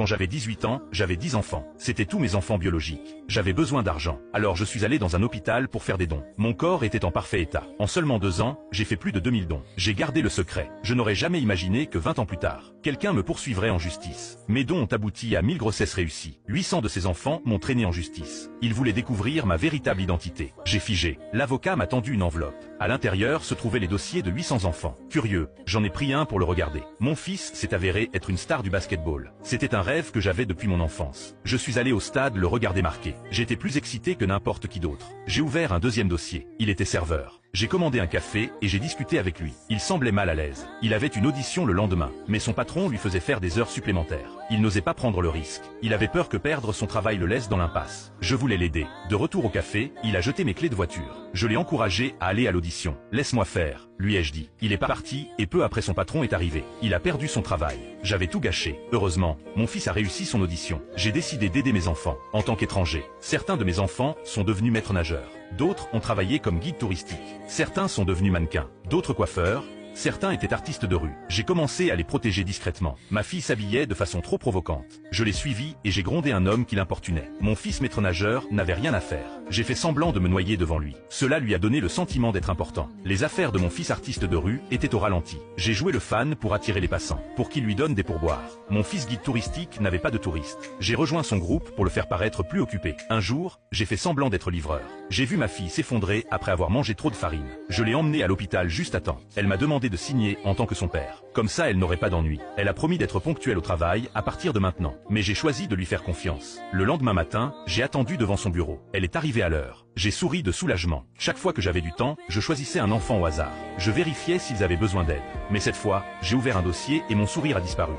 Quand j'avais 18 ans, j'avais 10 enfants. C'étaient tous mes enfants biologiques. J'avais besoin d'argent. Alors je suis allé dans un hôpital pour faire des dons. Mon corps était en parfait état. En seulement 2 ans, j'ai fait plus de 2000 dons. J'ai gardé le secret. Je n'aurais jamais imaginé que 20 ans plus tard, quelqu'un me poursuivrait en justice. Mes dons ont abouti à 1000 grossesses réussies. 800 de ces enfants m'ont traîné en justice. Ils voulaient découvrir ma véritable identité. J'ai figé. L'avocat m'a tendu une enveloppe. À l'intérieur se trouvaient les dossiers de 800 enfants. Curieux, j'en ai pris un pour le regarder. Mon fils s'est avéré être une star du basketball. C'était un rêve que j'avais depuis mon enfance. Je suis allé au stade le regarder marquer. J'étais plus excité que n'importe qui d'autre. J'ai ouvert un deuxième dossier. Il était serveur. J'ai commandé un café et j'ai discuté avec lui. Il semblait mal à l'aise. Il avait une audition le lendemain, mais son patron lui faisait faire des heures supplémentaires. Il n'osait pas prendre le risque. Il avait peur que perdre son travail le laisse dans l'impasse. Je voulais l'aider. De retour au café, il a jeté mes clés de voiture. Je l'ai encouragé à aller à l'audition. Laisse-moi faire, lui ai-je dit. Il est parti et peu après son patron est arrivé. Il a perdu son travail. J'avais tout gâché. Heureusement, mon fils a réussi son audition. J'ai décidé d'aider mes enfants. En tant qu'étranger, certains de mes enfants sont devenus maîtres nageurs. D'autres ont travaillé comme guides touristiques. Certains sont devenus mannequins. D'autres coiffeurs. Certains étaient artistes de rue. J'ai commencé à les protéger discrètement. Ma fille s'habillait de façon trop provocante. Je l'ai suivie et j'ai grondé un homme qui l'importunait. Mon fils maître nageur n'avait rien à faire. J'ai fait semblant de me noyer devant lui. Cela lui a donné le sentiment d'être important. Les affaires de mon fils artiste de rue étaient au ralenti. J'ai joué le fan pour attirer les passants, pour qu'il lui donne des pourboires. Mon fils guide touristique n'avait pas de touristes. J'ai rejoint son groupe pour le faire paraître plus occupé. Un jour, j'ai fait semblant d'être livreur. J'ai vu ma fille s'effondrer après avoir mangé trop de farine. Je l'ai emmenée à l'hôpital juste à temps. Elle m'a demandé de signer en tant que son père. Comme ça, elle n'aurait pas d'ennui. Elle a promis d'être ponctuelle au travail à partir de maintenant. Mais j'ai choisi de lui faire confiance. Le lendemain matin, j'ai attendu devant son bureau. Elle est arrivée à l'heure. J'ai souri de soulagement. Chaque fois que j'avais du temps, je choisissais un enfant au hasard. Je vérifiais s'ils avaient besoin d'aide. Mais cette fois, j'ai ouvert un dossier et mon sourire a disparu.